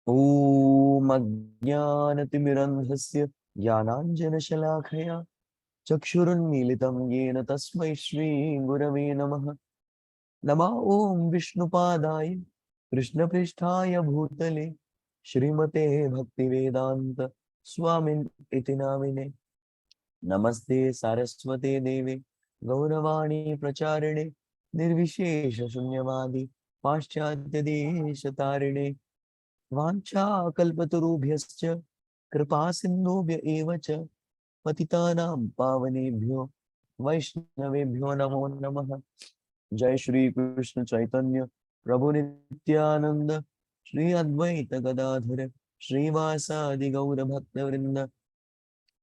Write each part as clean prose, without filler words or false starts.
Om Ajnanatimirandhasya Jnananjanashalakaya Chakshurunmilitam Yena Tasmai Shri Gurave Namaha. Nama Om Vishnupadaya Krishna Pristhaya Bhutale Shrimate Bhaktivedanta Swamin iti namine. Namaste Saraswate Deve Gauravani Pracharine Nirvishesha Shunyavadi Paschatya Deshatarine Vancha Kalpatarubhyascha Kripa Sindhubhya eva cha Patitanam Pavanebhyo Vaishnavebhyo Namo Namaha. Jai Shri Krishna Chaitanya Prabhu Nityananda Shri Advaita Gadadhara Srivasadi Gaura Bhakta Vrinda.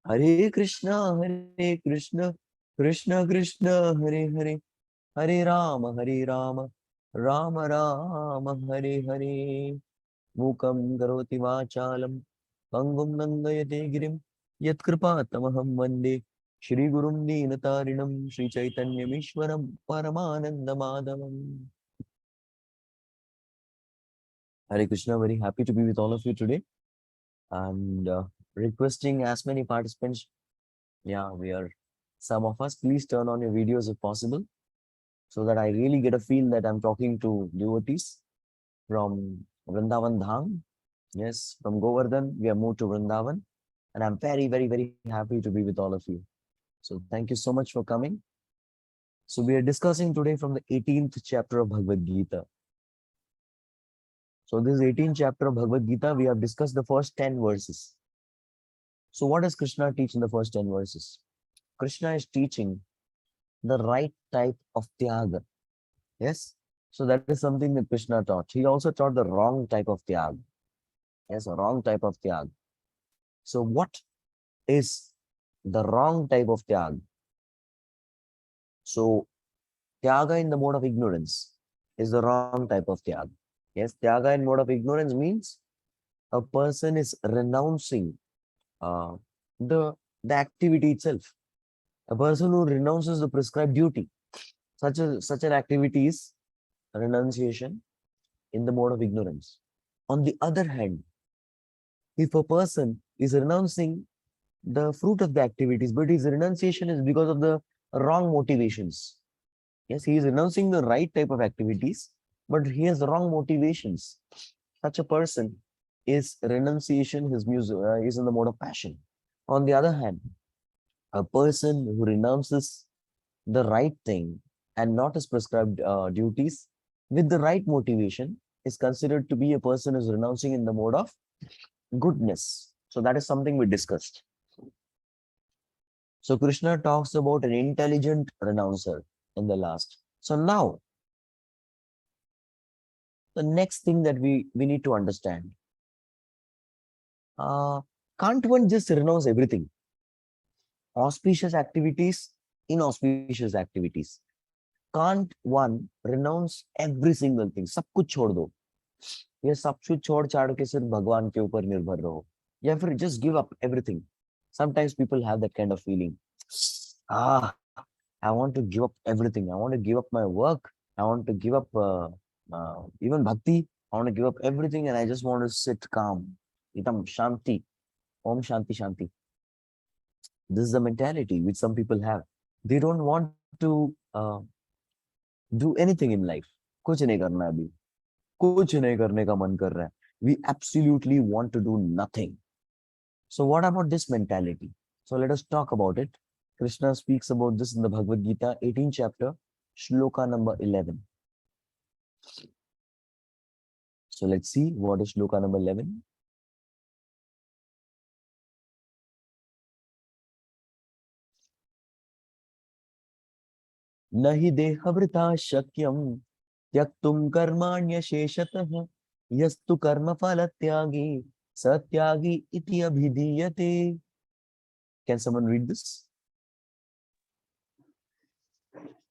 Hare Krishna, Hare Krishna, Krishna Krishna, Hare Hare, Hare Rama, Rama Rama, Hare Hare. Mukam karoti vachalam, Pangum Nandayate Girim, Yatkripatamaham Vande, Shri Gurum Deenatarinam, Shri Chaitanya Mishwaram, Paramananda Madhavam. Hare Krishna, very happy to be with all of you today and requesting as many participants. Yeah, we are some of us. Please turn on your videos if possible so that I really get a feel that I'm talking to devotees from Vrindavan Dham. Yes, from Govardhan, we have moved to Vrindavan. And I'm very, very, very happy to be with all of you. So thank you so much for coming. So we are discussing today from the 18th chapter of Bhagavad Gita. So this 18th chapter of Bhagavad Gita, we have discussed the first 10 verses. So what does Krishna teach in the first 10 verses? Krishna is teaching the right type of tyaga. Yes. So that is something that Krishna taught. He also taught the wrong type of tyaga. Yes, a wrong type of tyaga. So what is the wrong type of tyaga? So tyaga in the mode of ignorance is the wrong type of tyaga. Yes, tyaga in mode of ignorance means a person is renouncing uh, the activity itself. A person who renounces the prescribed duty, such an activity is renunciation in the mode of ignorance. On the other hand, if a person is renouncing the fruit of the activities, but his renunciation is because of the wrong motivations. Yes, he is renouncing the right type of activities, but he has the wrong motivations. Such a person is renunciation, his music is in the mode of passion. On the other hand, a person who renounces the right thing and not his prescribed duties with the right motivation is considered to be a person who is renouncing in the mode of goodness. So that is something we discussed. So Krishna talks about an intelligent renouncer in the last. So now, the next thing that we need to understand, can't one just renounce everything? Auspicious activities, inauspicious activities. Can't one renounce every single thing? सब कुछ छोड़ दो. ये सब कुछ छोड़ छाड़ के सिर्फ भगवान के ऊपर निर्भर रहो. या फिर just give up everything. Sometimes people have that kind of feeling. I want to give up everything. I want to give up my work. I want to give up even bhakti. I want to give up everything and I just want to sit calm. Itam shanti. Om shanti shanti. This is the mentality which some people have. They don't want to do anything in life. कुछ नहीं करना अभी. कुछ नहीं करने का मन कर रहा है. We absolutely want to do nothing. So what about this mentality? So let us talk about it. Krishna speaks about this in the Bhagavad Gita, 18th chapter, shloka number 11. So let's see what is shloka number 11. Nahi dehavrita shakyam tyaktum karmanya sheshatah yastu karma phalatyagi satyagi iti abhidiyate. Can someone read this?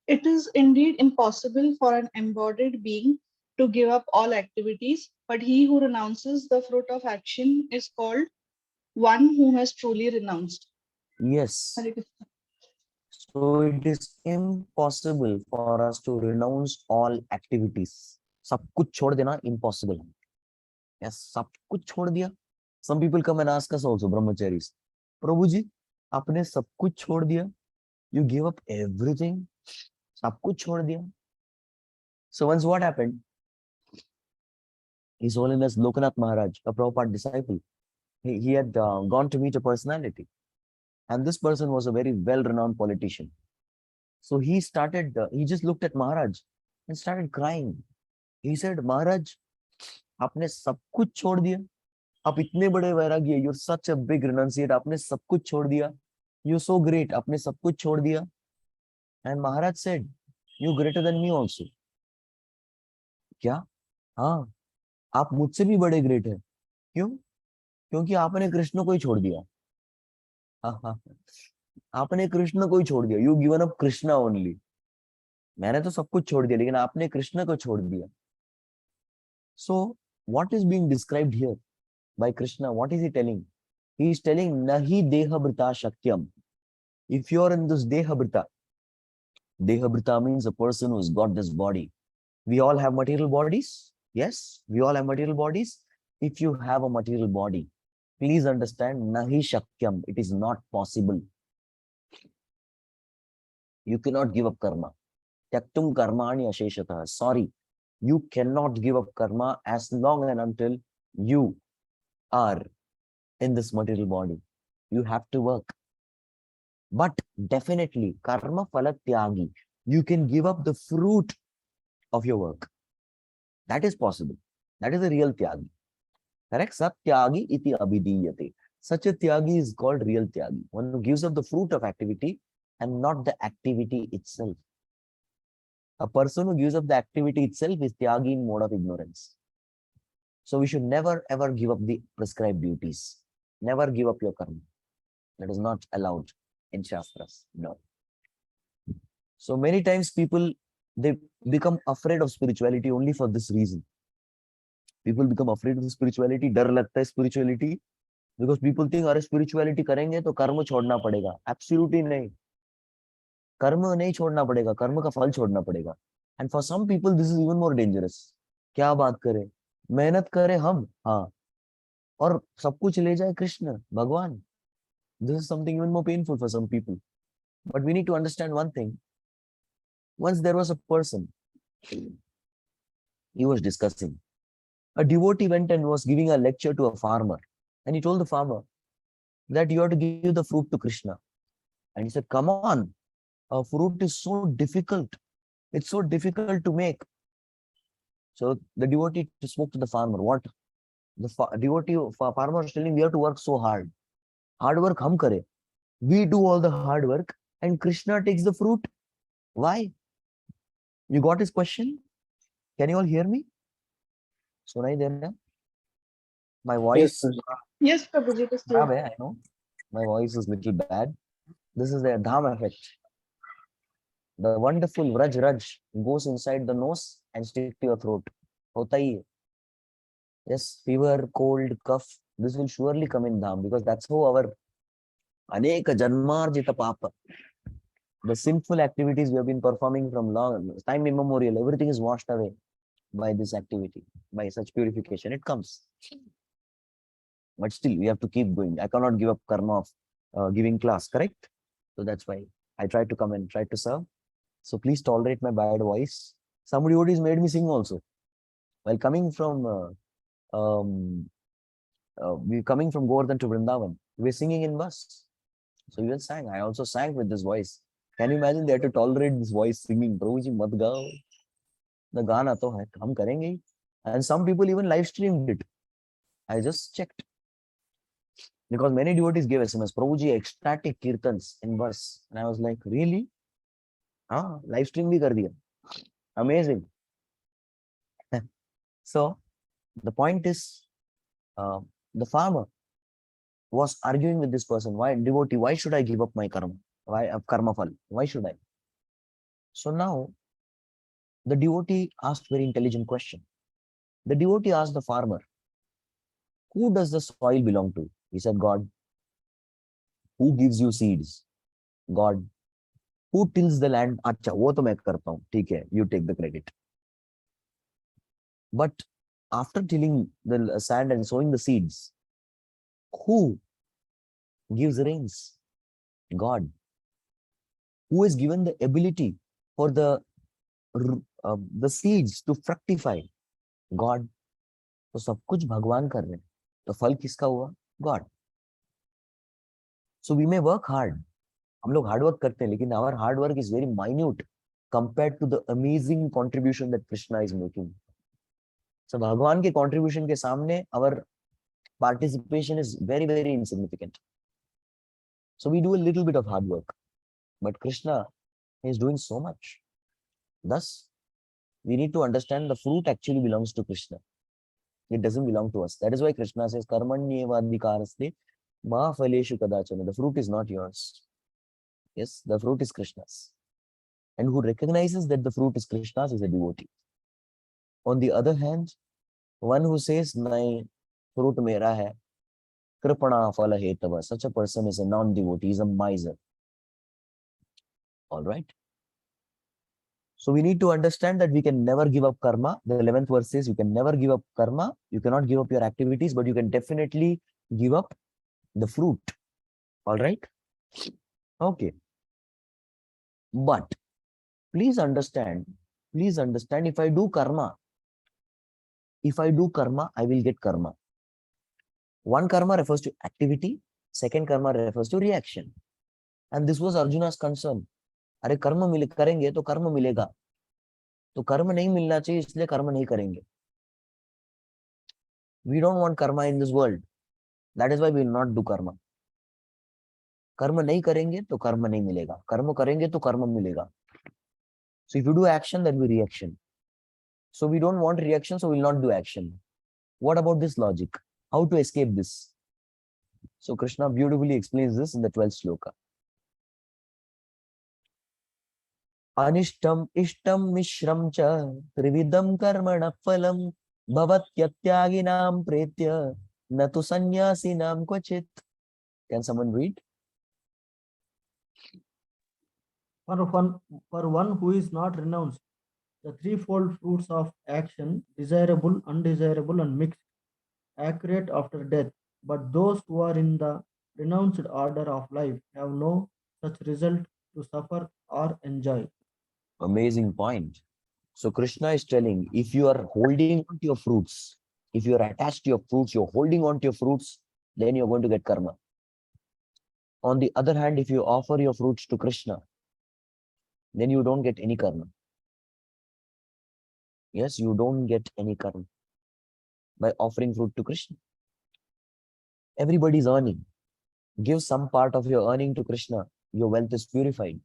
It is indeed impossible for an embodied being to give up all activities, but he who renounces the fruit of action is called one who has truly renounced. Yes. So it is impossible for us to renounce all activities. सब कुछ छोड़ देना impossible है. Yes, सब कुछ छोड़ दिया. Some people come and ask us also, brahmacharis, प्रभु जी आपने सब कुछ छोड़ दिया. You gave up everything. सब कुछ छोड़ दिया. So once what happened? His Holiness Lokanath Maharaj, a Prabhupada disciple, he had gone to meet a personality, and this person was a very well-renowned politician. So he started, he just looked at Maharaj and started crying. He said, Maharaj, आपने सब कुछ छोड़ दिया. आप इतने बड़े वैरागी, you're such a big renunciate. आपने सब कुछ छोड़ दिया. You're so great. आपने सब कुछ छोड़ दिया. And Maharaj said, you're greater than me also. क्या? हाँ, आप मुझसे भी बड़े ग्रेट है. क्यों? क्योंकि आपने कृष्ण को ही छोड़ दिया. हाँ हाँ, आपने कृष्ण को ही छोड़ दिया. You given up Krishna only. मैंने तो सब कुछ छोड़ दिया, लेकिन आपने कृष्ण को छोड़ दिया. So what is being described here by Krishna? What is he telling? He is telling नहि देहभृता शक्यम. If you are in this देहभृता means a person who's got this body. We all have material bodies. Yes, we all have material bodies. If you have a material body, please understand, nahi shakyam, it is not possible. You cannot give up karma. Tyaktum karmani asheshatah. Sorry, you cannot give up karma as long and until you are in this material body. You have to work. But definitely, karma phala tyagi. You can give up the fruit of your work. That is possible. That is a real tyagi. Correct? Sat tyagi iti abhidiyate. Such a tyagi is called real tyagi. One who gives up the fruit of activity and not the activity itself. A person who gives up the activity itself is tyagi in mode of ignorance. So we should never ever give up the prescribed duties. Never give up your karma. That is not allowed in Shastras. No. So many times people, they become afraid of spirituality only for this reason. People become afraid of spirituality. डर लगता है spirituality because people think अरे spirituality करेंगे तो कर्म छोड़ना पड़ेगा. Absolutely नहीं. कर्म नहीं छोड़ना पड़ेगा, कर्म का फल छोड़ना पड़ेगा. And for some people this is even more dangerous. क्या बात करें, मेहनत करें हम, हाँ, और सब कुछ ले जाए कृष्ण भगवान. This is something even more painful for some people. But we need to understand one thing. Once there was a person, he was discussing. A devotee went and was giving a lecture to a farmer. And he told the farmer that you have to give the fruit to Krishna. And he said, come on, a fruit is so difficult. It's so difficult to make. So the devotee spoke to the farmer. What? The farmer was telling, we have to work so hard. Hard work hum kare. We do all the hard work and Krishna takes the fruit. Why? You got his question? Can you all hear me? Sunai de raha? My voice. Yes, Yes, Prabhuji, it is clear. I know. My voice is little bad. This is the dham effect. The wonderful Raj Raj goes inside the nose and stick to your throat. Hota hi hai. Yes, fever, cold, cough. This will surely come in dham because that's how our aneka janmarjita papa. The sinful activities we have been performing from long time immemorial, everything is washed away by this activity, by such purification. It comes. But still, we have to keep going. I cannot give up karma of giving class, correct? So that's why I try to come and try to serve. So please tolerate my bad voice. Somebody already made me sing also. While coming from we coming from Govardhan to Vrindavan, we were singing in bus. So we just sang. I also sang with this voice. Can you imagine they had to tolerate this voice singing? Prabhuji, mat gao. The gana to hai, hum karenge hi. And some people even live streamed it. I just checked. Because many devotees gave SMS, Prabhuji, ecstatic kirtans in bus. And I was like, really? Ah, live stream bhi kar diya. Amazing. So the point is, the farmer was arguing with this person. Why, devotee, why should I give up my karma? Why karma phal? Why should I? So now the devotee asked very intelligent question. The devotee asked the farmer, who does the soil belong to? He said, God. Who gives you seeds? God. Who tills the land? अच्छा, वो तो मैं करता हूँ. ठीक है, you take the credit. But after tilling the sand and sowing the seeds, who gives rains? God. Who has given the ability for the seeds to fructify? God. तो सब कुछ भगवान कर रहे हैं, तो फल किसका हुआ? God. So we may work hard. हम लोग हार्ड वर्क करते हैं, लेकिन our hard work is very minute compared to the amazing contribution that Krishna is making. So भगवान के contribution के सामने our participation is very, very insignificant. So we do a little bit of hard work, but Krishna is doing so much. Thus, we need to understand the fruit actually belongs to Krishna. It doesn't belong to us. That is why Krishna says, Karmanyevadhikaraste ma phaleshu kadachana. The fruit is not yours. Yes, the fruit is Krishna's. And who recognizes that the fruit is Krishna's is a devotee. On the other hand, one who says, Nahi, fruit mera hai, kripana phala hetava. Such a person is a non-devotee, is a miser. All right. So we need to understand that we can never give up karma. The 11th verse says you can never give up karma. You cannot give up your activities, but you can definitely give up the fruit. All right. Okay. But please understand, if I do karma, I will get karma. One karma refers to activity. Second karma refers to reaction. And this was Arjuna's concern. अरे कर्म मिले करेंगे तो कर्म मिलेगा, तो कर्म नहीं मिलना चाहिए इसलिए कर्म नहीं करेंगे. We don't want karma in this world. That is why we will not do karma. कर्म नहीं करेंगे तो कर्म नहीं मिलेगा, कर्म करेंगे तो कर्म मिलेगा. So if you do action, that will be reaction. So we don't want reaction, so we will not do action. What about this logic? How to escape this? So Krishna beautifully explains this in the 12th sloka. Anishtam ishtam mishram cha trividam karmana phalam bhavatyattyaginam pretya natu sanyasinam kvachit. Can someone read? For one who is not renounced, the threefold fruits of action, desirable, undesirable, and mixed, accurate after death. But those who are in the renounced order of life have no such result to suffer or enjoy. Amazing point. So Krishna is telling, if you are holding on to your fruits, if you are attached to your fruits, you're holding on to your fruits, then you're going to get karma. On the other hand, if you offer your fruits to Krishna, then you don't get any karma. Yes, you don't get any karma by offering fruit to Krishna. Everybody's earning. Give some part of your earning to Krishna. Your wealth is purified.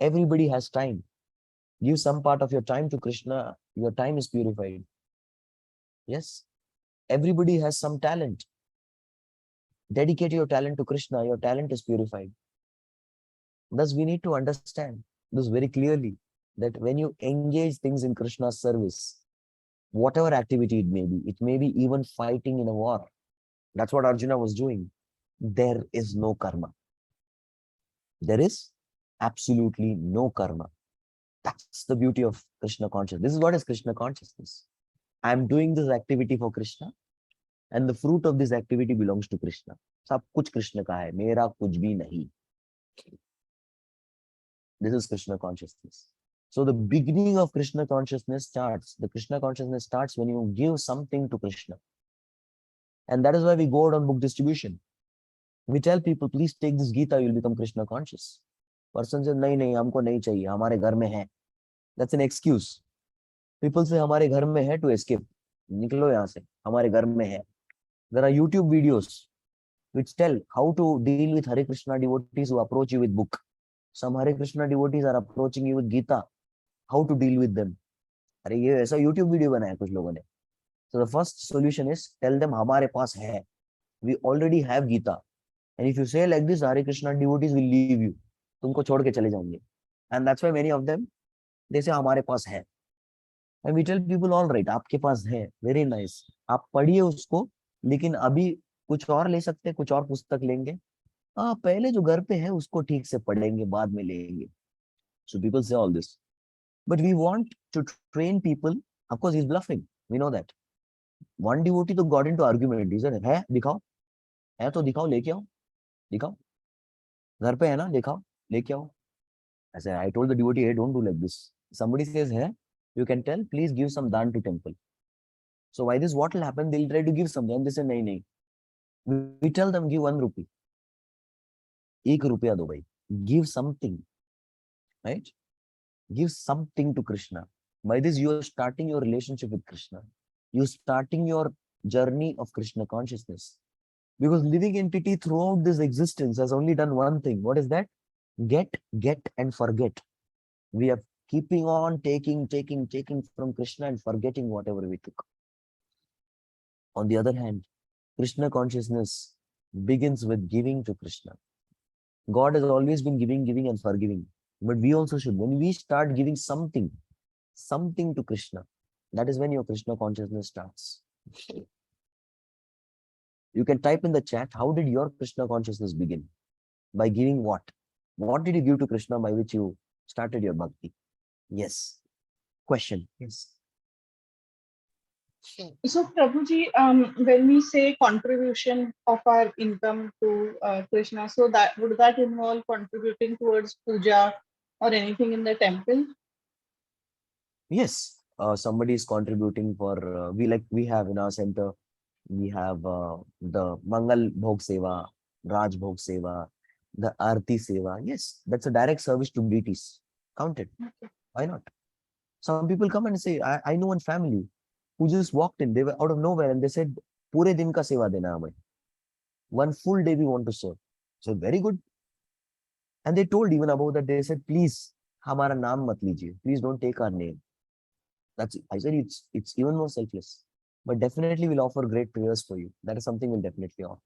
Everybody has time. Give some part of your time to Krishna. Your time is purified. Yes. Everybody has some talent. Dedicate your talent to Krishna. Your talent is purified. Thus, we need to understand this very clearly, that when you engage things in Krishna's service, whatever activity it may be even fighting in a war. That's what Arjuna was doing. There is no karma. There is absolutely no karma. That's the beauty of Krishna consciousness. This is what is Krishna consciousness. I'm doing this activity for Krishna, and the fruit of this activity belongs to Krishna. सब कुछ कृष्ण का है, मेरा कुछ भी नहीं. This is Krishna consciousness. So the beginning of Krishna consciousness starts. The Krishna consciousness starts when you give something to Krishna. And that is why we go out on book distribution. We tell people, please take this Gita, you'll become Krishna conscious. Person says, नहीं, हमको नहीं चाहिए, हमारे घर में है. That's an excuse. People say, हमारे घर में है to escape. निकलो यहाँ से, हमारे घर में है. There are YouTube videos which tell how to deal with Hare Krishna devotees who approach you with book. Some Hare Krishna devotees are approaching you with Gita. How to deal with them? अरे ये ऐसा YouTube video बनाया कुछ लोगों ने. So the first solution is tell them हमारे पास है. We already have Gita. And if you say like this, Hare Krishna devotees will leave you. तुमको छोड़ के चले जाएंगे. And that's why many of them, they say हमारे पास है. And we tell people, all right, आपके पास है, very nice. आप पढ़िए उसको, लेकिन अभी कुछ और ले सकते हैं, कुछ और पुस्तक लेंगे. पहले जो घर पे है उसको ठीक से पढ़ेंगे, बाद में लेंगे. So people say all this. But we want to train people. Of course, he's bluffing. We know that. One devotee तो got into argument. He said, है दिखाओ, है तो दिखाओ, लेके आओ, दिखाओ, घर पे है ना, दिखाओ, लेके आओ. I said, I told the devotee, hey, don't do like this. Somebody says, hey, you can tell, please give some dan to temple. So why this, what will happen? They'll try to give something. And they say, nahi, nahi. We tell them, give 1 rupee. 1 rupiya do bhai. Give something, right? Give something to Krishna. By this, you are starting your relationship with Krishna. You're starting your journey of Krishna consciousness. Because living entity throughout this existence has only done one thing. What is that? Get, and forget. We are keeping on taking from Krishna and forgetting whatever we took. On the other hand, Krishna consciousness begins with giving to Krishna. God has always been giving and forgiving. But we also should. When we start giving something to Krishna, that is when your Krishna consciousness starts. You can type in the chat, how did your Krishna consciousness begin? By giving what? What did you give to Krishna by which you started your bhakti? Yes. Question. Yes. So, Prabhuji, when we say contribution of our income to Krishna, so that would that involve contributing towards puja or anything in the temple? Yes. Somebody is contributing for, we have in our center, we have the Mangal Bhog Seva, Raj Bhog Seva, the Arti Seva. Yes, that's a direct service to deities. Count it. Okay. Why not? Some people come and say, I know one family who just walked in. They were out of nowhere and they said, Pure din ka seva dena hame. 1 full day we want to serve. So very good. And they told even about that. They said, please, hamara naam mat lijiye. Please don't take our name. That's I said it's even more selfless. But definitely we'll offer great prayers for you. That is something we'll definitely offer.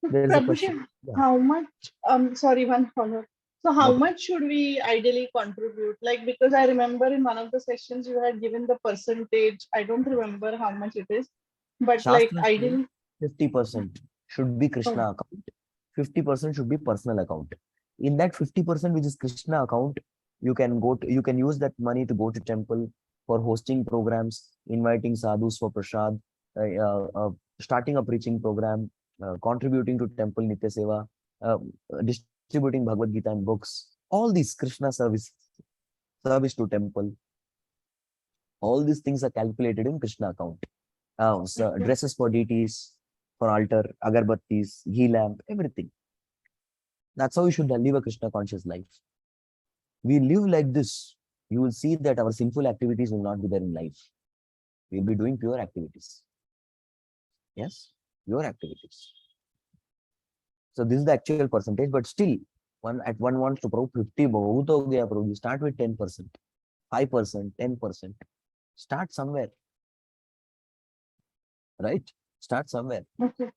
There is a question. Prabhuji, Yeah. how much? Sorry, one follow. So, how No. much should we ideally contribute? Like, because I remember in one of the sessions you had given the percentage. I don't remember how much it is, but like Shastra says ideally. 50% should be Oh, Krishna account. 50% should be personal account. In that 50% which is Krishna account, you can you can use that money to go to temple for hosting programs, inviting sadhus for prasad, starting a preaching program, contributing to temple nitya seva, distributing Bhagavad Gita and books. All these Krishna service to temple. All these things are calculated in Krishna account. So okay. dresses for deities, for altar, agarbattis, ghee lamp, everything. That's how we should live a Krishna conscious life. We live like this, you will see that our sinful activities will not be there in life. We'll be doing pure activities. Yes, pure activities. So this is the actual percentage, but still, one wants to prove 50. बहुत हो गया, prove. You start with 10%, 5%, 10%. Start somewhere, right? Start somewhere. Okay.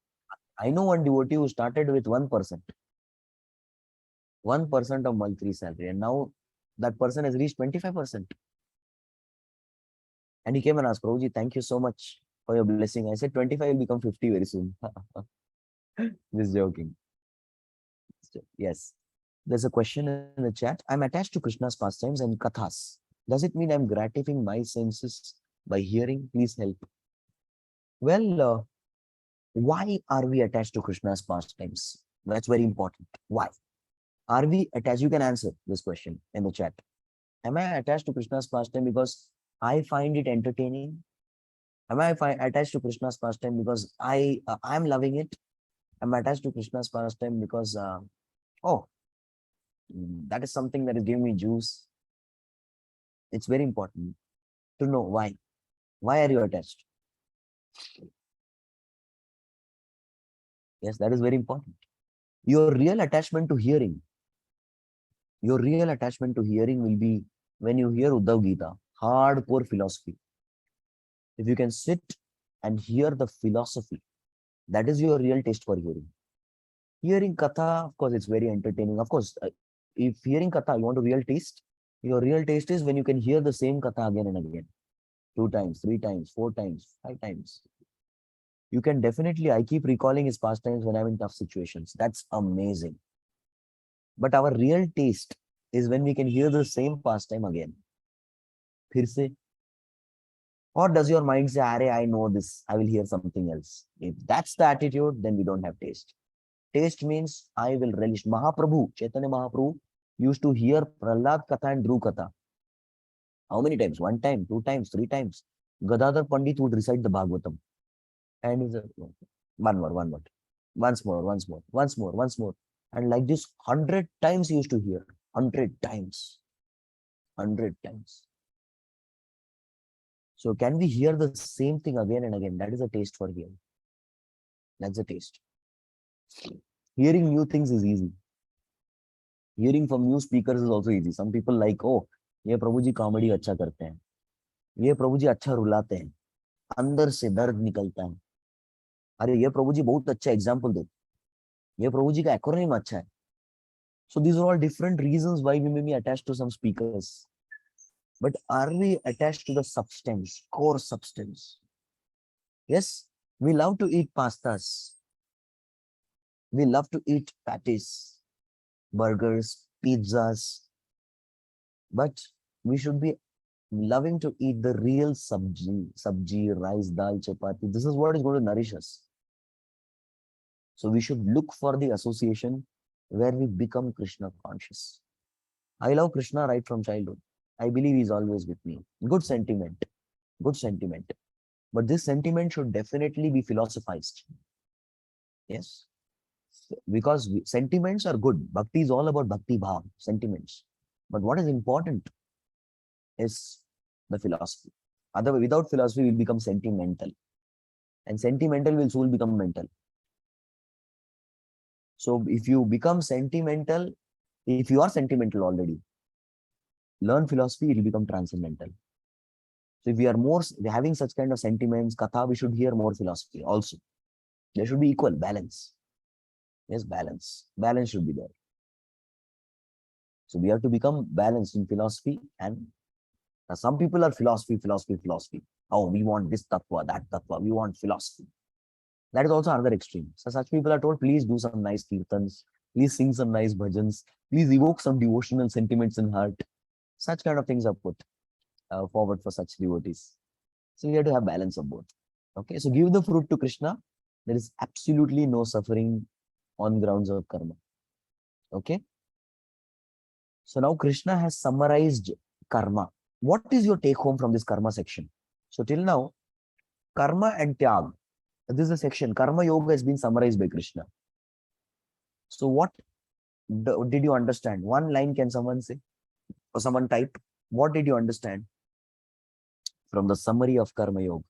I know one devotee who started with 1%. 1% of monthly salary, and now that person has reached 25%. And he came and asked, Prabhuji, thank you so much for your blessing. I said 25 will become 50 very soon. Just joking. Yes. There's a question in the chat. I'm attached to Krishna's pastimes and kathas. Does it mean I'm gratifying my senses by hearing? Please help. Well, why are we attached to Krishna's pastimes? That's very important. Why? Are we attached? You can answer this question in the chat. Am I attached to Krishna's pastime because I find it entertaining? Am I attached to Krishna's pastime because I'm loving it? Am I attached to Krishna's pastime because oh, that is something that is giving me juice? It's very important to know why. Why are you attached? Yes, that is very important. Your real attachment to hearing. Your real attachment to hearing will be when you hear Uddhav Gita, hardcore philosophy. If you can sit and hear the philosophy, that is your real taste for hearing. Hearing katha, of course, it's very entertaining. Of course, if hearing katha, you want a real taste, your real taste is when you can hear the same katha again and again. 2 times, 3 times, 4 times, 5 times. You can definitely, I keep recalling his pastimes when I'm in tough situations. That's amazing. But our real taste is when we can hear the same pastime again. फिर से Or does your mind say, Are, I know this, I will hear something else? If that's the attitude, then we don't have taste. Taste means I will relish. Mahaprabhu, Chaitanya Mahaprabhu used to hear Prahlad Katha and Dhruv Katha. How many times? One time, two times, three times. Gadadhar Pandit would recite the Bhagavatam. And he's a, one more, once more, once more, once more, once more. And like this, 100 times he used to hear. 100 times. 100 times. So can we hear the same thing again and again? That is a taste for hearing. That's a taste. Hearing new things is easy. Hearing from new speakers is also easy. Some people like, oh, ये प्रभु जी comedy अच्छा करते हैं, ये प्रभु जी अच्छा रुलाते हैं, अंदर से दर्द निकलता है, अरे ये प्रभु जी बहुत अच्छा एग्जाम्पल दे, ये प्रभु जी का एक्रोनिम अच्छा है. So these are all different reasons why we may be attached to some speakers. But are we attached to the substance, core substance? Yes, we love to eat pastas. We love to eat patties, burgers, pizzas. But we should be loving to eat the real sabji, rice, dal, chapati. This is what is going to nourish us. So we should look for the association where we become Krishna conscious. I love Krishna right from childhood. I believe he's always with me. Good sentiment. Good sentiment. But this sentiment should definitely be philosophized. Yes. Because sentiments are good. Bhakti is all about bhakti bhav, sentiments. But what is important is the philosophy. Otherwise, without philosophy, we'll become sentimental. And sentimental will soon become mental. So if you become sentimental, if you are sentimental already, learn philosophy, it will become transcendental. So if we are more having such kind of sentiments, katha, we should hear more philosophy also. There should be equal balance. Yes, balance. Balance should be there. So we have to become balanced in philosophy. And some people are philosophy. Oh, we want this tattva, that tattva. We want philosophy. That is also another extreme. So such people are told, please do some nice kirtans, please sing some nice bhajans, please evoke some devotional sentiments in heart. Such kind of things are put forward for such devotees. So we have to have balance of both. Okay, so give the fruit to Krishna. There is absolutely no suffering on grounds of karma. Okay. So now Krishna has summarized karma. What is your take home from this karma section? So till now, karma and tyag. This is a section. Karma yoga has been summarized by Krishna. So what did you understand? One line can someone say? Or someone type? What did you understand from the summary of karma yoga?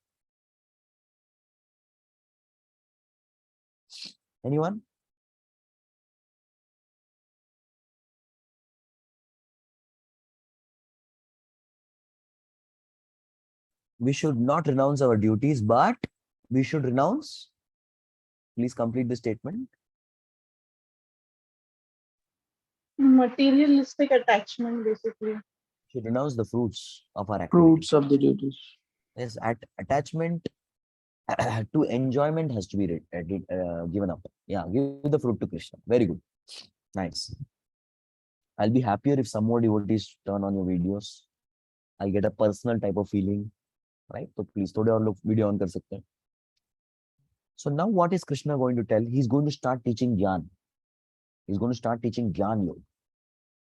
Anyone? We should not renounce our duties, but we should renounce. Please complete the statement. Materialistic attachment, basically. We should renounce the fruits of our activity. Fruits of the duties. Yes, attachment to enjoyment has to be given up. Yeah, give the fruit to Krishna. Very good. Nice. I'll be happier if some more devotees turn on your videos. I'll get a personal type of feeling. Right? So please, थोड़े और लोग video on कर सकते हैं. So now what is Krishna going to tell? He's going to start teaching Gyan. He's going to start teaching Gyan Yoga.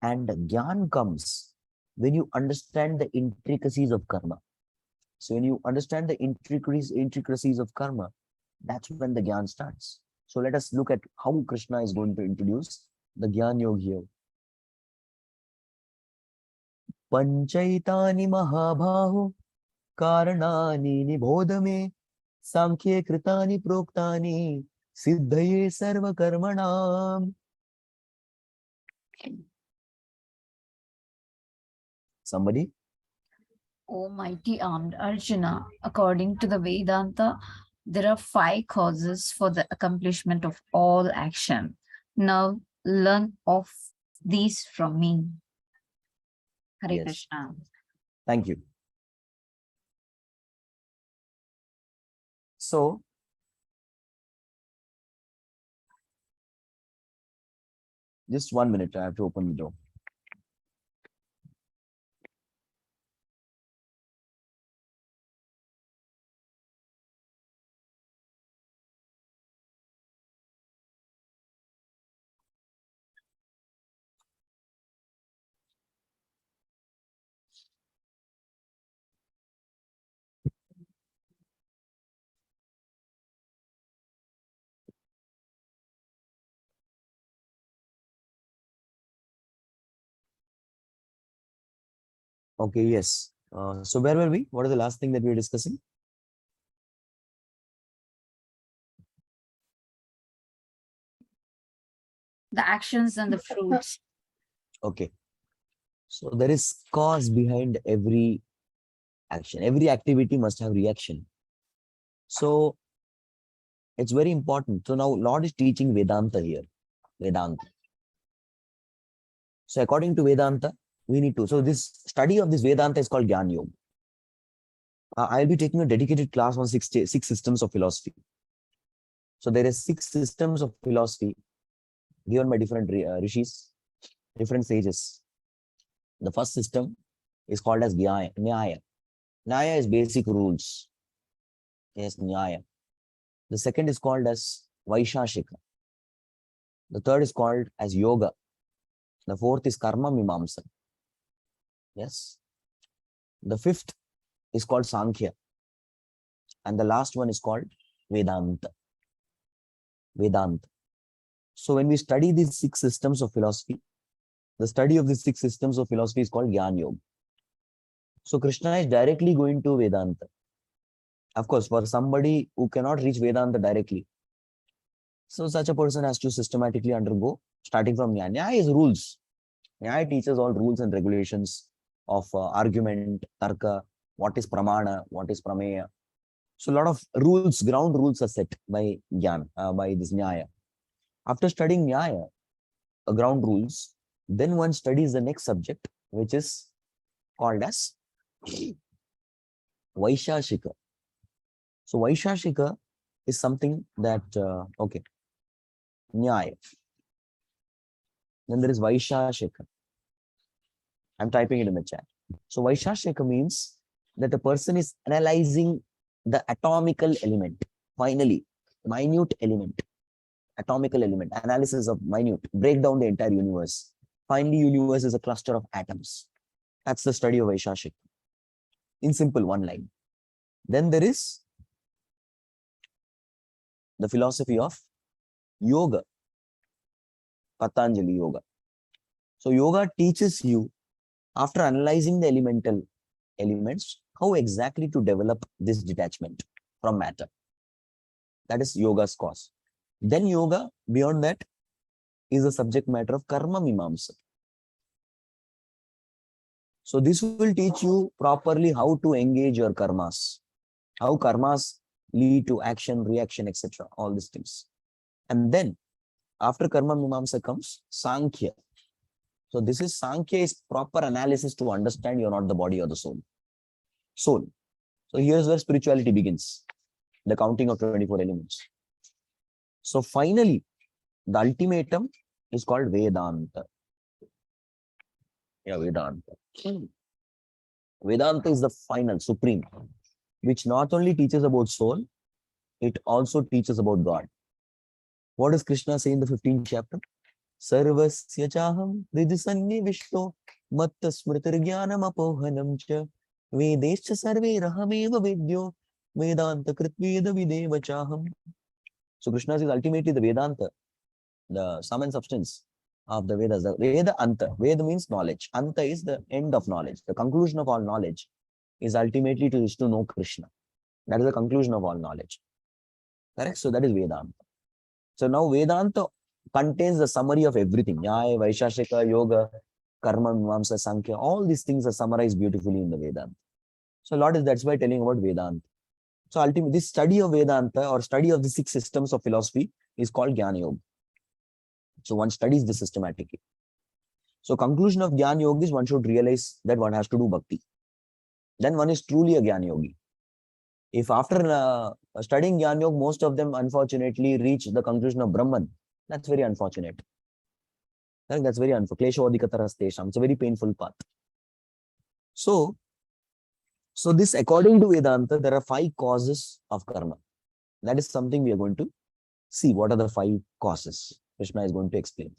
And Gyan comes when you understand the intricacies of karma. So when you understand the intricacies of karma, that's when the Gyan starts. So let us look at how Krishna is going to introduce the Gyan Yoga here. Panchaitani mahabhaho karanani nibodhame samkhye kritani proktani siddhaye sarva karmanam. Somebody? O mighty armed Arjuna, according to the Vedanta, there are 5 causes for the accomplishment of all action. Now learn of these from me. Hare Yes. Krishna. Thank you. So, just 1 minute, I have to open the door. Okay, yes. So where were we? What is the last thing that we were discussing? The actions and the fruits. Okay. So there is cause behind every action. Every activity must have reaction. So it's very important. So now Lord is teaching Vedanta here. Vedanta. So according to Vedanta, we need to. So this study of this Vedanta is called Gyan Yoga. I'll be taking a dedicated class on six systems of philosophy. So there are 6 systems of philosophy given by different rishis, different sages. The first system is called as Nyaya. Nyaya is basic rules. Yes, Nyaya. The second is called as Vaishashika. The third is called as Yoga. The fourth is Karma Mimamsa. Yes. The fifth is called Sankhya. And the last one is called Vedanta. Vedanta. So when we study these 6 systems of philosophy, the study of these 6 systems of philosophy is called Gyan Yoga. So Krishna is directly going to Vedanta. Of course, for somebody who cannot reach Vedanta directly, so such a person has to systematically undergo, starting from Nyaya. Nyaya is rules. Nyaya teaches all rules and regulations of argument, tarka, what is pramana, what is prameya. So a lot of rules, ground rules are set by Gyan, by this Nyaya. After studying Nyaya, ground rules, then one studies the next subject, which is called as Vaishashika. So Vaishashika is something that, okay, Nyaya. Then there is Vaishashika. I'm typing it in the chat. So Vaishashika means that the person is analyzing the atomical element. Finally, minute element, atomical element, analysis of minute, break down the entire universe. Finally, universe is a cluster of atoms. That's the study of Vaishashika. In simple, one line. Then there is the philosophy of yoga, Patanjali yoga. So yoga teaches you, after analyzing the elemental elements, how exactly to develop this detachment from matter. That is yoga's cause. Then yoga, beyond that, is the subject matter of karma mimamsa. So this will teach you properly how to engage your karmas, how karmas lead to action, reaction, etc. All these things. And then after karma mimamsa comes Sankhya. So this is Sankhya is proper analysis to understand you're not the body or the soul. Soul. So here's where spirituality begins. The counting of 24 elements. So finally, the ultimatum is called Vedanta. Yeah, Vedanta. Vedanta is the final, supreme, which not only teaches about soul, it also teaches about God. What does Krishna say in the 15th chapter? Sarvasya chaham vidusannivishto matta smritirgyanam apohanam cha vedescha sarve rahameva vidyo vedanta kritveda videva chaham. So Krishna says ultimately the Vedanta, the sum and substance of the Vedas. The Veda Anta. Veda means knowledge. Anta is the end of knowledge. The conclusion of all knowledge is ultimately to know Krishna. That is the conclusion of all knowledge. Correct? So that is Vedanta. So now Vedanta contains the summary of everything. Nyaya, Vaishashika, Yoga, Karma, Mimamsa, Sankhya. All these things are summarized beautifully in the Vedanta. So Lord is that's why telling about Vedanta. So ultimately, this study of Vedanta or study of the 6 systems of philosophy is called Jnana Yoga. So one studies this systematically. So conclusion of Jnana Yoga is one should realize that one has to do Bhakti. Then one is truly a Jnana Yogi. If after studying Jnana Yoga, most of them unfortunately reach the conclusion of Brahman, that's very unfortunate. That's very unfortunate. It's a very painful path. So this according to Vedanta, there are 5 causes of karma. That is something we are going to see. What are the 5 causes? Krishna is going to explain.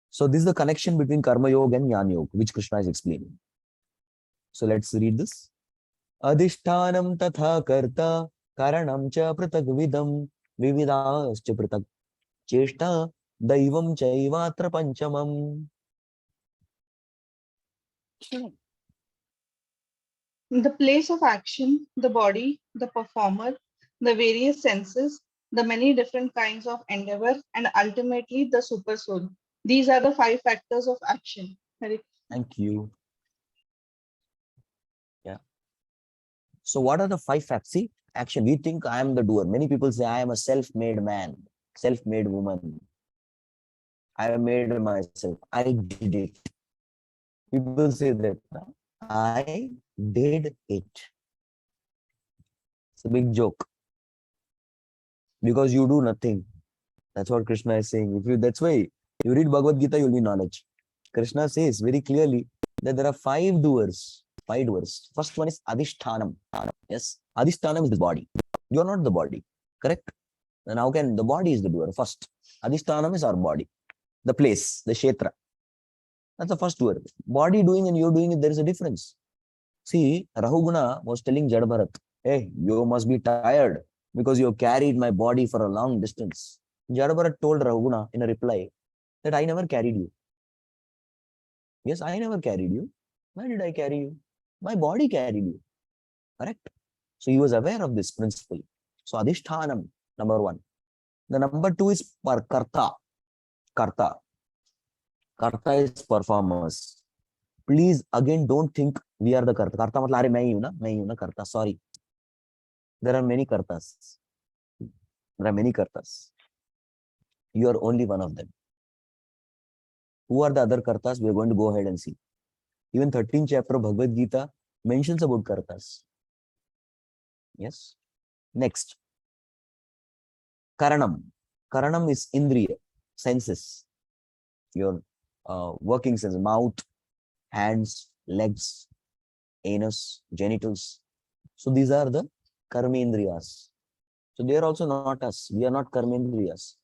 So this is the connection between Karma Yoga and Jnana Yoga, which Krishna is explaining. So let's read this. Adhishtanam tatha karta karanam cha pratak vidam vividascha pratak cheshta daivam chaivatra panchamam. The place of action, the body, the performer, the various senses, the many different kinds of endeavor, and ultimately the super soul. These are the 5 factors of action. Hare Thank you. Yeah. So what are the 5 facts? See, action. We think I am the doer. Many people say I am a self-made man, self-made woman. I made myself. I did it. People say that I did it. It's a big joke because you do nothing. That's what Krishna is saying. If you, that's why you read Bhagavad Gita, you'll be knowledge. Krishna says very clearly that there are 5 doers. 5 doers. First one is Adhishthanam. Yes, Adhishthanam is the body. You are not the body, correct? Then how can the body is the doer? First, Adhishthanam is our body, the place, the kshetra. That's the first doer. Body doing and you're doing it, there is a difference. See, Rahuguna was telling Jadbharat, hey, you must be tired because you carried my body for a long distance. Jadbharat told Rahuguna in a reply that I never carried you. Yes, I never carried you. Why did I carry you? My body carried you. Correct? So he was aware of this principle. So Adhishthanam, number 1. The number 2 is Karta. Karta. Karta is performers. Please again don't think we are the Karta. Karta मतलब अरे मैं ही हूँ ना Karta. Sorry. There are many Kartas. There are many Kartas. You are only one of them. Who are the other Kartas? We are going to go ahead and see. Even 13th chapter of Bhagavad Gita mentions about Kartas. Yes. Next. Karanam. Karanam is Indriya, senses. Your working senses, mouth, hands, legs, anus, genitals. So these are the Karmendriyas. So they are also not us. We are not Karmendriyas.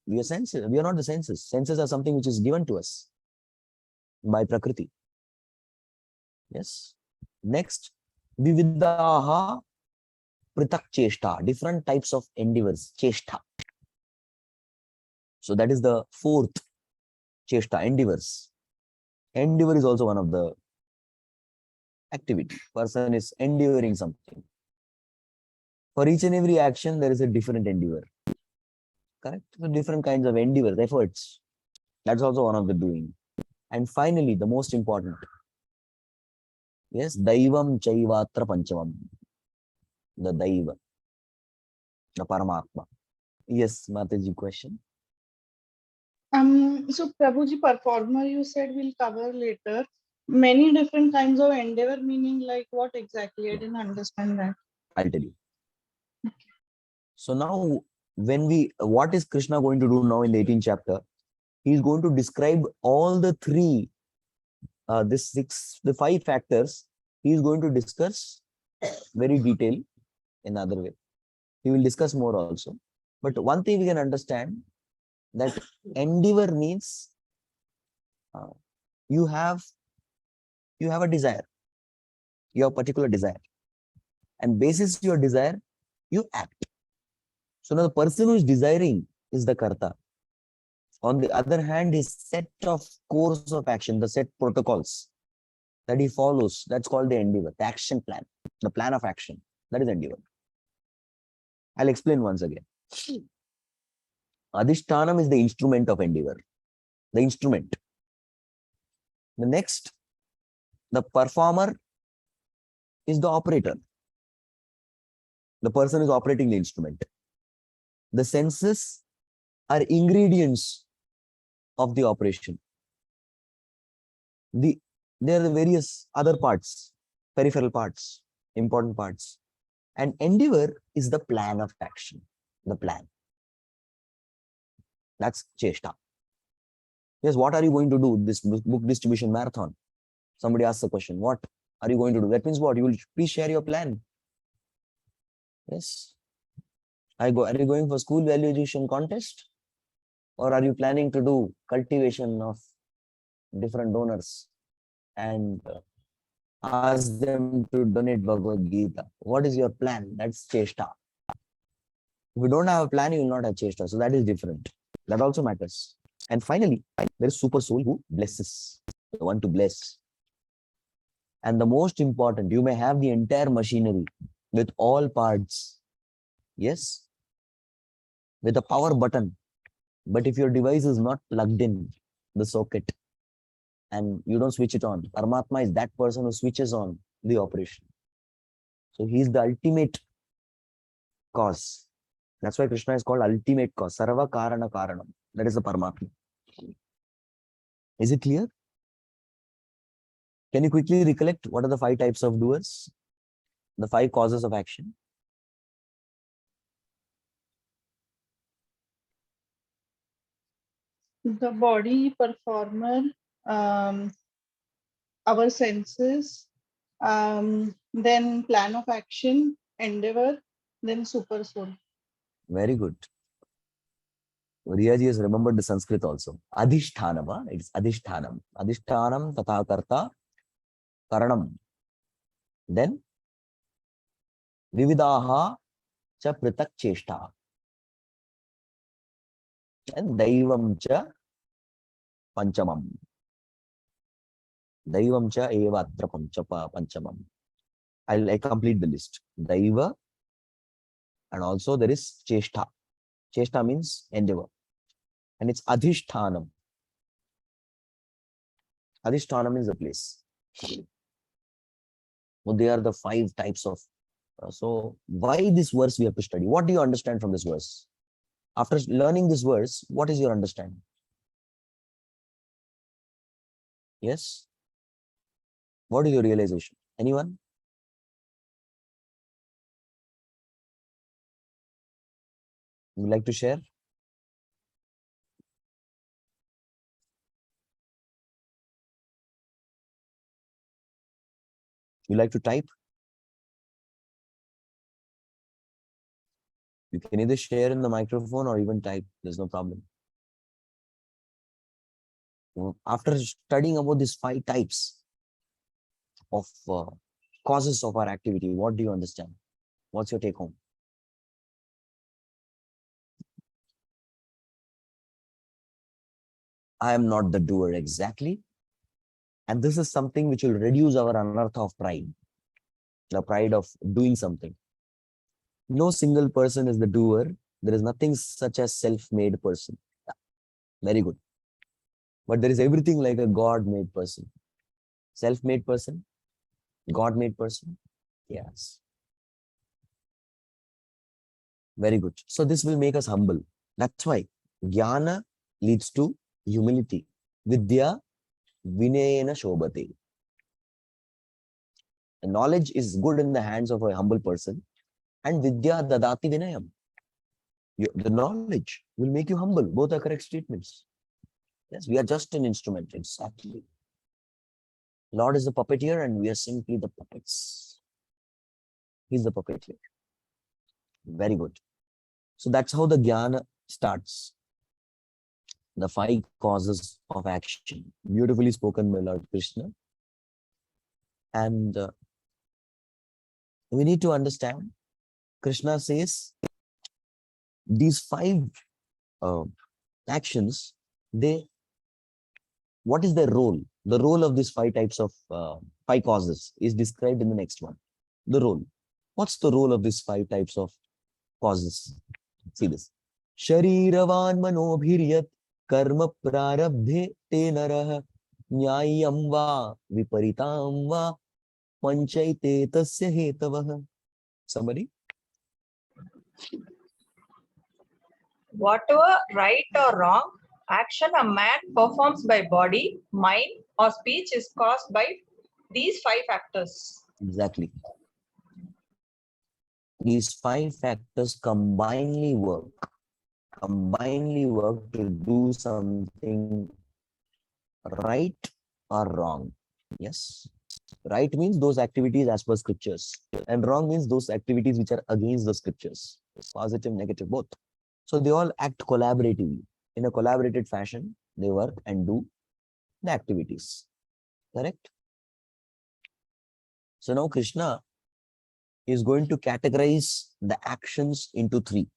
We are senses. We are not the senses. Senses are something which is given to us by Prakriti. Yes. Next, Vividaha Pritak Cheshta. Different types of endeavors. Cheshta. So that is the 4th Cheshta, endeavors. Endeavor is also one of the activity. Person is endeavoring something. For each and every action, there is a different endeavor. Correct? So different kinds of endeavors, efforts. That's also one of the doing. And finally, the most important. Yes, Daivam Chaivatra Panchavam. The Daiva. The Paramatma. Yes, Mataji, question. So Prabhuji, performer you said we'll cover later. Many different kinds of endeavor, meaning like what exactly? I didn't understand that. I'll tell you. So now, what is Krishna going to do now in the 18th chapter? He's going to describe all the 5 factors. He is going to discuss very detailed in other way. He will discuss more also. But one thing we can understand that endeavor means you have a desire. You have a particular desire. And basis your desire, you act. So now the person who is desiring is the Karta. On the other hand, his set of course of action, the set protocols that he follows, that's called the endeavor, the action plan, the plan of action. That is endeavor. I'll explain once again. Adhishthanam is the instrument of endeavor. The instrument. The next, the performer is the operator. The person is operating the instrument. The senses are ingredients of the operation. There are the various other parts, peripheral parts, important parts. And endeavor is the plan of action, the plan. That's Cheshta. Yes, what are you going to do this book distribution marathon? Somebody asks the question, what are you going to do? That means what? You will please share your plan. Yes. Are you going for school valuation contest? Or are you planning to do cultivation of different donors and ask them to donate Bhagavad Gita? What is your plan? That's Cheshta. If you don't have a plan, you will not have Cheshta. So that is different. That also matters. And finally, there is super soul who blesses, the one to bless. And the most important, you may have the entire machinery with all parts. Yes, with a power button. But if your device is not plugged in the socket and you don't switch it on, Paramatma is that person who switches on the operation. So he is the ultimate cause. That's why Krishna is called ultimate cause. Sarva Karana Karanam. That is the Paramatma. Is it clear? Can you quickly recollect what are the 5 types of doers? The 5 causes of action? The body, performer, um, our senses, then plan of action, endeavor, then super soul. Very good. Riyaji has remembered the Sanskrit also. Adhishthanam. It's Adhishthanam. Adhishthanam tatha karta karanam. Then vividaha cha pritak cheshta. And daivam cha panchamam. Daivam cha eva atra panchamam. I complete the list. Daiva, and also there is cheshta. Cheshta means endeavor. And it's adhishthanam. Adhishthanam is the place. So they are the 5 types of. So why this verse we have to study? What do you understand from this verse? After learning this verse, what is your understanding? Yes? What is your realization? Anyone? Would you like to share? You like to type? You can either share in the microphone or even type. There's no problem. After studying about these 5 types of causes of our activity, what do you understand? What's your take home? I am not the doer exactly. And this is something which will reduce our anartha of pride, the pride of doing something. No single person is the doer. There is nothing such as self-made person. Very good. But there is everything like a God-made person. Self-made person, God-made person. Yes. Very good. So this will make us humble. That's why jnana leads to humility. Vidya vinayena shobhate. And knowledge is good in the hands of a humble person. And vidya dadati vinayam. The knowledge will make you humble. Both are correct statements. Yes, we are just an instrument. Exactly. Lord is the puppeteer and we are simply the puppets. He's the puppeteer. Very good. So that's how the jnana starts. The 5 causes of action. Beautifully spoken by Lord Krishna. And we need to understand, Krishna says, these 5 actions, what is their role? The role of these 5 types of 5 causes is described in the next one. The role. What's the role of these 5 types of causes? See this. Shariravan manobhiryat karma prarabdhe te narah nyayam va viparitam va panchaite tasya hetavah. Somebody? Whatever right or wrong action a man performs by body, mind, or speech is caused by these 5 factors. Exactly. These 5 factors combinedly work to do something right or wrong. Yes. Right means those activities as per scriptures, and wrong means those activities which are against the scriptures, positive, negative, both. So they all act collaboratively. In a collaborated fashion, they work and do the activities. Correct? So now Krishna is going to categorize the actions into 3.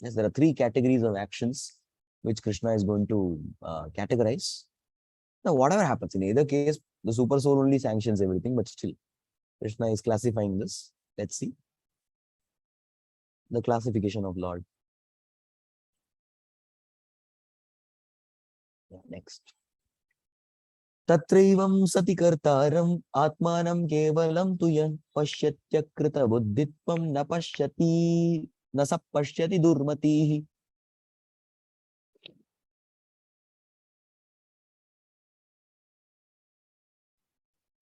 Yes, there are 3 categories of actions which Krishna is going to categorize. Now, whatever happens, in either case, The super soul only sanctions everything, but still, Krishna is classifying this. Let's see the classification of Lord. Yeah, next. Tatraivam sati kartaram atmanam kevalam tuyan pashyatya krita buddhitvam na pashyati na sapashyati durmatihi.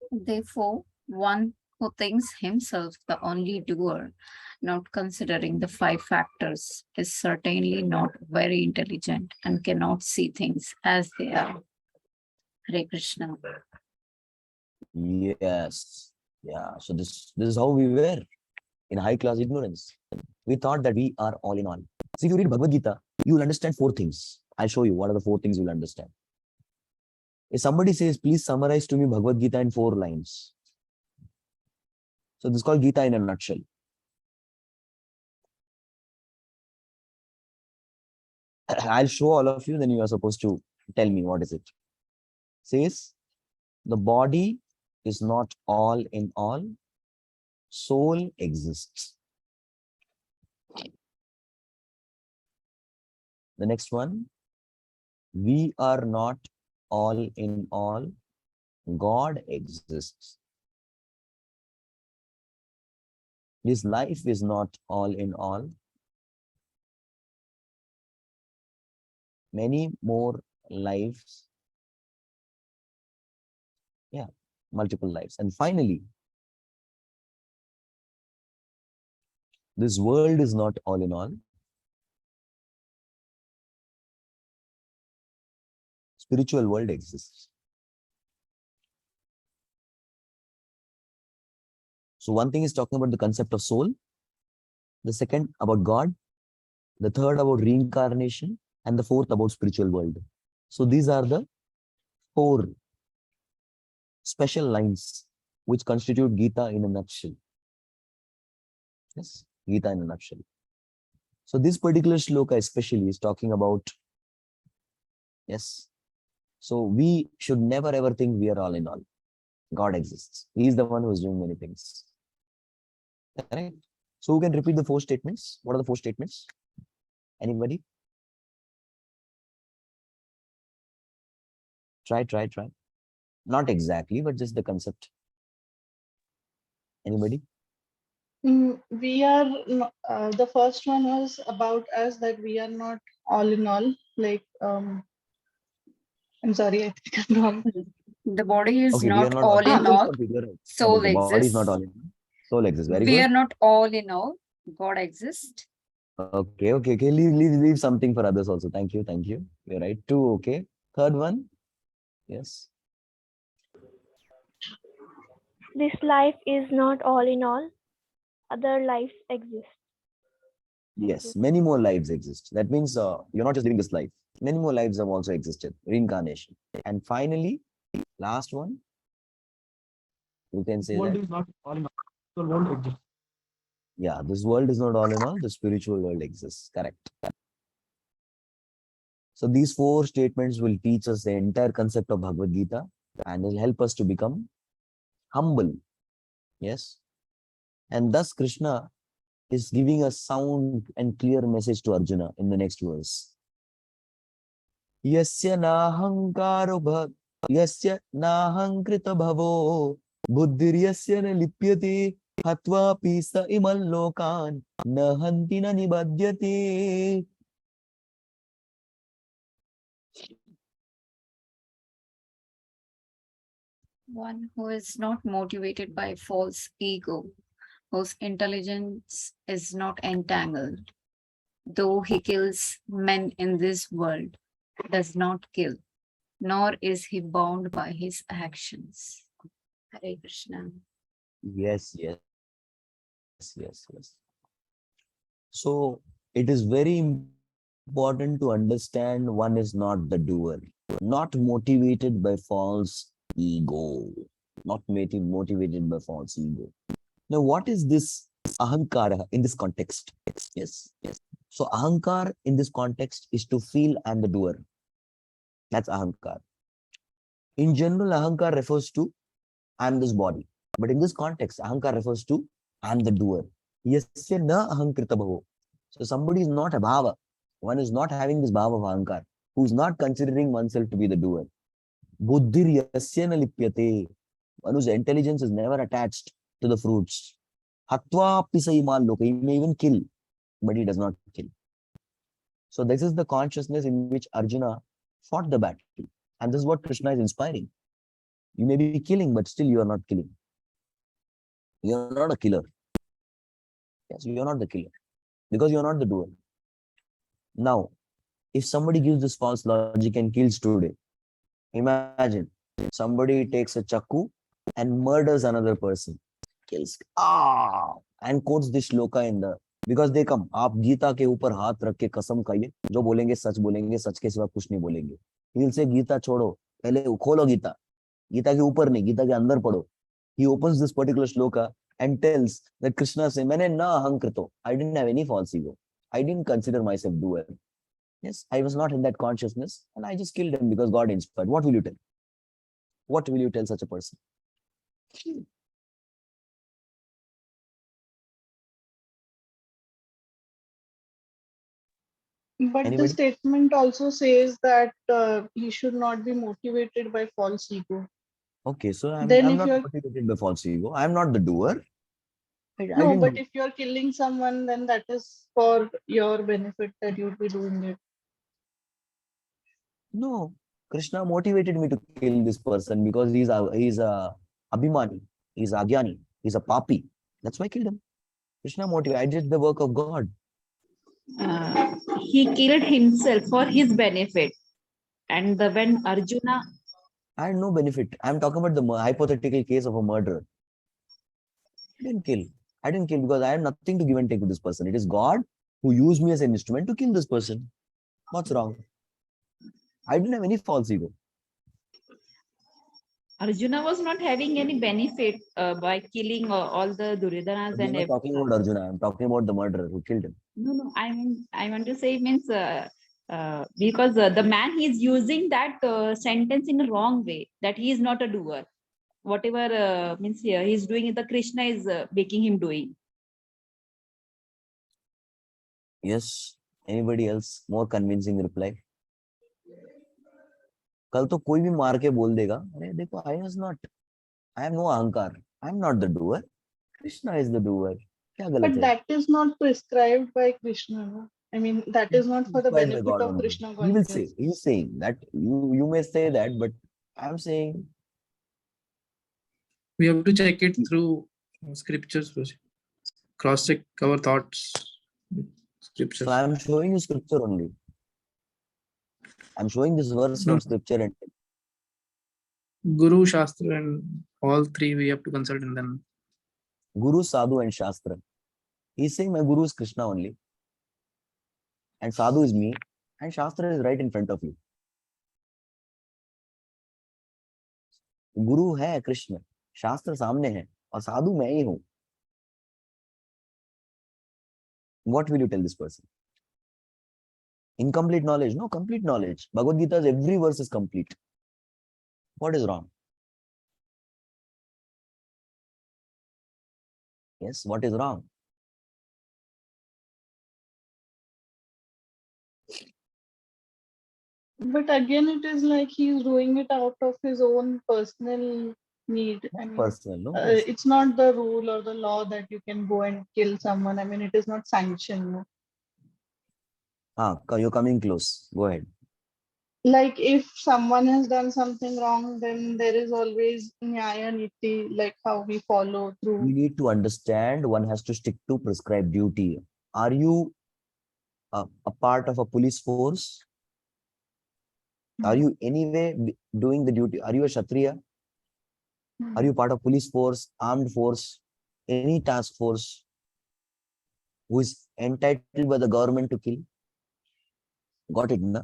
Therefore, one who thinks himself the only doer, not considering the five factors, is certainly not very intelligent and cannot see things as they are. Hare Krishna. Yes. Yeah. So this is how we were in high class ignorance. We thought that we are all in all. So if you read Bhagavad Gita, you will understand four things. I'll show you what are the four things you will understand. If somebody says, please summarize to me Bhagavad Gita in 4 lines. So this is called Gita in a nutshell. I'll show all of you, then you are supposed to tell me what is it. Says, the body is not all in all. Soul exists. The next one, we are not all in all. God exists. This life is not all in all. Many more lives. Yeah, multiple lives. And finally, this world is not all in all. Spiritual world exists. So one thing is talking about the concept of soul, the second about God, the third about reincarnation, and the fourth about spiritual world. So these are the 4 special lines which constitute Gita in a nutshell. Yes, Gita in a nutshell. So this particular shloka especially is talking about, yes, so we should never ever think we are all in all. God exists. He is the one who is doing many things. Correct? So who can repeat the 4 statements? What are the 4 statements? Anybody? Try. Not exactly, but just the concept. Anybody? We are the first one was about us, that we are not all in all. Like I'm sorry, I think I'm wrong. The body is Okay, we are not not all all. in Please all. complete. You're right. Soul The body is not exists. all in all. Soul exists. Very We are good. not all in all. God exists. Okay. Leave something for others also. Thank you. You're right. 2. Okay. Third one. Yes. This life is not all in all. Other lives exist. Yes. Many more lives exist. That means you're not just living this life. Many more lives have also existed. Reincarnation. And finally, last one. You can say World that. is not all in all. The world exists. Yeah, this world is not all in all. The spiritual world exists. Correct. So these 4 statements will teach us the entire concept of Bhagavad Gita and will help us to become humble. Yes. And thus Krishna is giving a sound and clear message to Arjuna in the next verse. Yasya nahankrita bhavo buddhiryasya na lipyate hatva pisa imal lokan nahanti na nibadyate. One who is not motivated by false ego, whose intelligence is not entangled, though he kills men in this world, does not kill, nor is he bound by his actions. Hare Krishna. Yes. So it is very important to understand one is not the doer, not motivated by false ego, not motivated by false ego. Now, what is this ahankara in this context? Yes. So ahankar in this context is to feel I'm the doer. That's ahankar. In general, ahankar refers to I am this body. But in this context, ahankar refers to I am the doer. Yasya na ahankrita bhavo. So somebody is not a bhava. One is not having this bhava of ahankar, who is not considering oneself to be the doer. Buddhir yasya na lipyate. One whose intelligence is never attached to the fruits. Hatva pisaimal loka. He may even kill, but he does not kill. So this is the consciousness in which Arjuna fought the battle. And this is what Krishna is inspiring. You may be killing, but still you are not killing. You are not a killer. Yes, you are not the killer because you are not the doer. Now, if somebody gives this false logic and kills today, imagine somebody takes a chaku and murders another person, kills, and quotes this shloka in the, because they come, आप गीता के ऊपर हाथ रख के कसम खाइए, जो बोलेंगे सच के सिवा कुछ नहीं बोलेंगे. He will say गीता छोड़ो, पहले खोलो गीता, गीता के ऊपर नहीं, गीता के अंदर पढ़ो. He opens this particular shloka and tells that Krishna says, मैंने ना अहंकृतो, I didn't have any false ego. I didn't consider myself doer. Yes, I was not in that consciousness and I just killed him because God inspired. What will you tell? What will you tell such a person? But the Anybody? statement also says that he should not be motivated by false ego. Okay, so Then I'm if not you're motivated by false ego. I'm not the doer. I no, didn't but do. if you're killing someone, then that is for your benefit that you'd be doing it. No, Krishna motivated me to kill this person because he's a abhimani, he's a agyani, he's a papi. That's why I killed him. Krishna motivated. I did the work of God. He killed himself for his benefit. And when Arjuna, I had no benefit. I'm talking about the hypothetical case of a murderer. I didn't kill. I didn't kill because I have nothing to give and take with this person. It is God who used me as an instrument to kill this person. What's wrong? I didn't have any false ego. Arjuna was not having any benefit by killing all the Duryodhanas But you're and not talking about Arjuna. I'm talking about the murderer who killed him. no, I mean, I want to say means because the man he is using that sentence in a wrong way, that he is not a doer. Whatever means here he is doing, the Krishna is making him doing. Yes. Anybody else? More convincing reply. कल तो कोई भी मार के बोल देगा, अरे देखो, I was not, I have no ahankar. I'm not the doer. Krishna is the doer. क्या गलत But है? that is not prescribed by Krishna. No? I mean, that is not for the Inspired by benefit God of only. Krishna He will say, consciousness. he's saying that you may say that, but I'm saying We have to check it through scriptures, cross check our thoughts with scriptures. so. I'm showing you scripture only. I'm showing this verse No, from scripture and Guru, Shastra, and all three we have to consult, and then Guru, Sadhu, and Shastra. He's saying my Guru is Krishna only, and Sadhu is me, and Shastra is right in front of you. गुरु है कृष्ण, शास्त्र सामने है, और साधु मैं ही हूं. What will you tell this person? Incomplete knowledge? No, complete knowledge. Bhagavad Gita's every verse is complete. What is wrong? Yes, what is wrong? But again, it is like he's doing it out of his own personal need. I Not mean, personal, no personal. it's not the rule or the law that you can go and kill someone. I mean, it is not sanctioned. No? You're coming close. Go ahead. Like if someone has done something wrong, then there is always nyaya niti, like how we follow We through. need to understand one has to stick to prescribed duty. Are you a part of a police force? Are you anyway doing the duty? Are you a Kshatriya? Are you part of police force, armed force, any task force who is entitled by the government to kill? Got it, na?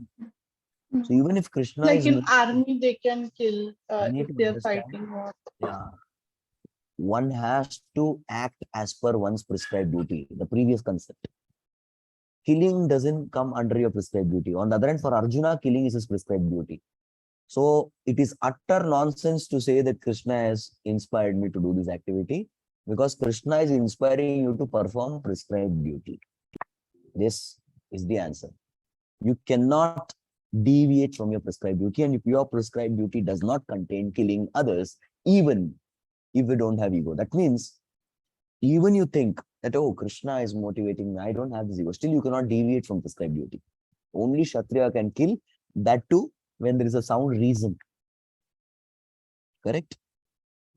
So even if Krishna Like is in me, army, they can kill you need if to they are understand. fighting war. Yeah, one has to act as per one's prescribed duty. The previous concept. Killing doesn't come under your prescribed duty. On the other hand, for Arjuna, killing is his prescribed duty. So it is utter nonsense to say that Krishna has inspired me to do this activity, because Krishna is inspiring you to perform prescribed duty. This is the answer. You cannot deviate from your prescribed duty, and if your prescribed duty does not contain killing others, even if you don't have ego, that means even you think that, oh, Krishna is motivating me, I don't have this ego, still you cannot deviate from prescribed duty. Only Kshatriya can kill, that too when there is a sound reason. Correct?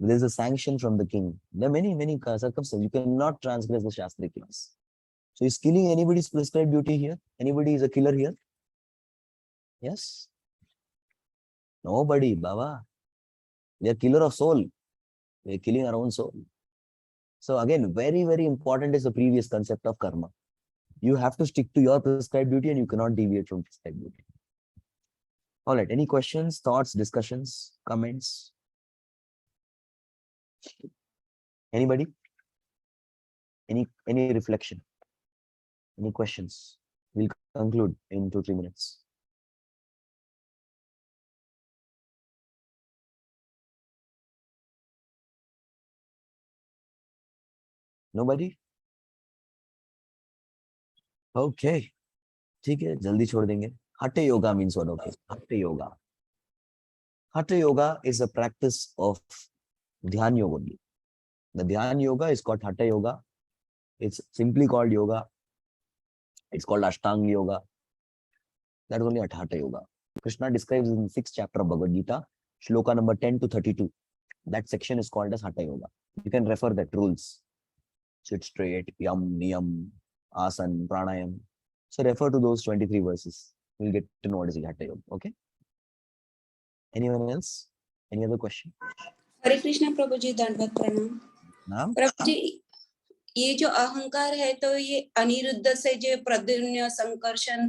There is a sanction from the king. There are many circumstances. You cannot transgress the Shastric laws. So is killing anybody's prescribed duty here? Anybody is a killer here? Yes? Nobody, Baba. We are killer of soul. We are killing our own soul. So again, very important is the previous concept of karma. You have to stick to your prescribed duty and you cannot deviate from prescribed duty. All right. Any questions, thoughts, discussions, comments? Anybody? Any reflection? Any questions? We'll conclude in 2-3 minutes. Nobody? Okay. ठीक है, जल्दी छोड़ देंगे. Hatha yoga means what? Okay. Hatha yoga. Hatha yoga is a practice of dhyan yoga only. The dhyan yoga is called hatha yoga. It's simply called yoga. It's called ashtanga yoga. That is only hatha yoga. Krishna describes in the 6th chapter of Bhagavad Gita, shloka number 10 to 32. That section is called as hatha yoga. You can refer that rules. Sit straight, yam, niyam, asan, pranayam. So refer to those 23 verses. We'll get to know what is hatha yoga. Okay. Anyone else? Any other question? हरे कृष्णा प्रभु जी, दंडवत प्रणाम. Naam? प्रभु जी, ये जो अहंकार है तो ये अनिरुद्ध से जो प्रद्युम्न संकर्षण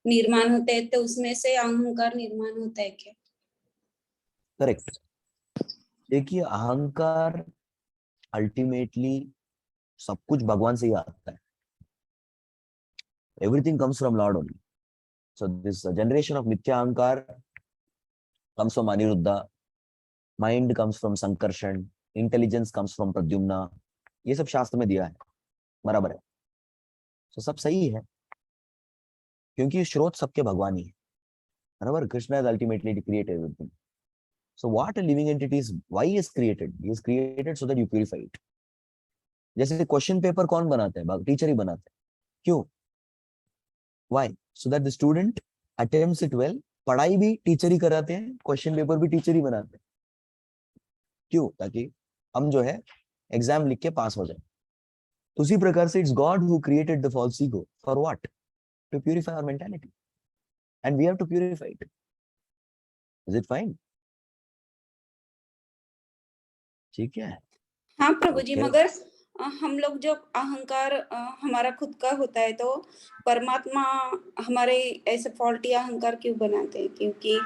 निर्माण होते हैं, तो उसमें से अहंकार निर्माण होता है क्या? करेक्ट. देखिए, अहंकार अल्टीमेटली सब कुछ भगवान से ही आता है. Everything comes from Lord only. So this generation of Mithya Ahankar comes from Aniruddha. Mind comes from Sankarshan. Intelligence comes from Pradyumna. ये सब शास्त्र में दिया है, बराबर है. So सब सही है, क्योंकि स्रोत सबके भगवान ही है, बराबर. Krishna has ultimately created everything. So what a living entity is, why is created? He is created so that you purify it. जैसे क्वेश्चन पेपर कौन बनाता है? टीचर ही बनाता है. क्यों? Why? So that the student attempts it well. पढ़ाई भी teacher ही कराते हैं, क्वेश्चन पेपर भी टीचर ही बनाते हैं. क्यों? ताकि हम जो है एग्जाम लिख के पास हो जाए. तो उसी प्रकार से it's god who created the false ego. For what? To purify our mentality, and we have to purify it. Is it fine? ठीक है. हाँ प्रभु जी, Okay. मगर हम लोग जो अहंकार हमारा खुद का होता है, तो परमात्मा हमारे ऐसे फॉल्टी अहंकार क्यों बनाते हैं? क्योंकि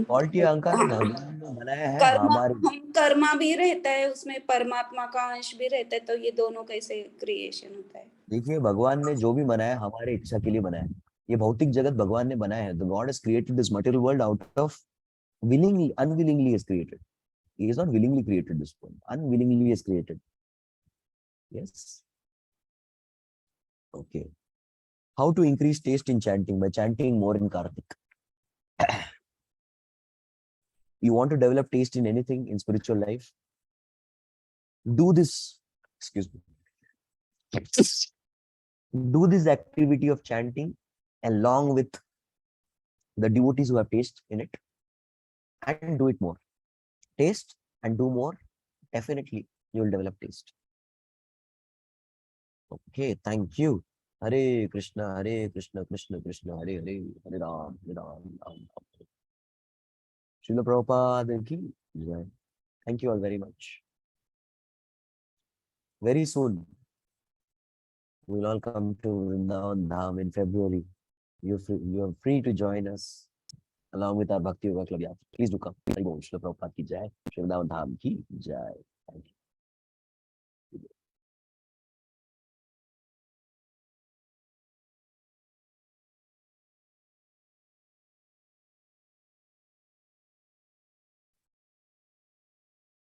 फॉल्टी अहंकार भगवान ने बनाया है कर्म, हमारे. हम कर्मा भी रहता है उसमें, परमात्मा का अंश भी रहता है, तो ये दोनों कैसे क्रिएशन होता है? देखिए, भगवान ने जो भी बनाया हमारे इच्छा के लिए बनाया है. ये भौतिक जगत भगवान ने बनाया है. The God has created this material world out of willingly, unwillingly is created. He has not willingly created this world. Unwillingly is created. Yes. Okay. How to increase taste in chanting? By chanting more in Kartik. You want to develop taste in anything in spiritual life? Do this. Excuse me. Do this activity of chanting along with the devotees who have taste in it, and do it more. Taste and do more. Definitely, you will develop taste. Okay, thank you. Hare Krishna, Krishna Krishna, Hare Hare, Hare Ram, Ram Ram. Srila Prabhupada ki jai. Thank you all very much. Very soon, we'll all come to Vrindavan Dham in February. You're free to join us along with our Bhakti Yoga Club. Yeah, please do come. Srila Prabhupada ki jai. Vrindavan Dham ki jai. Thank you.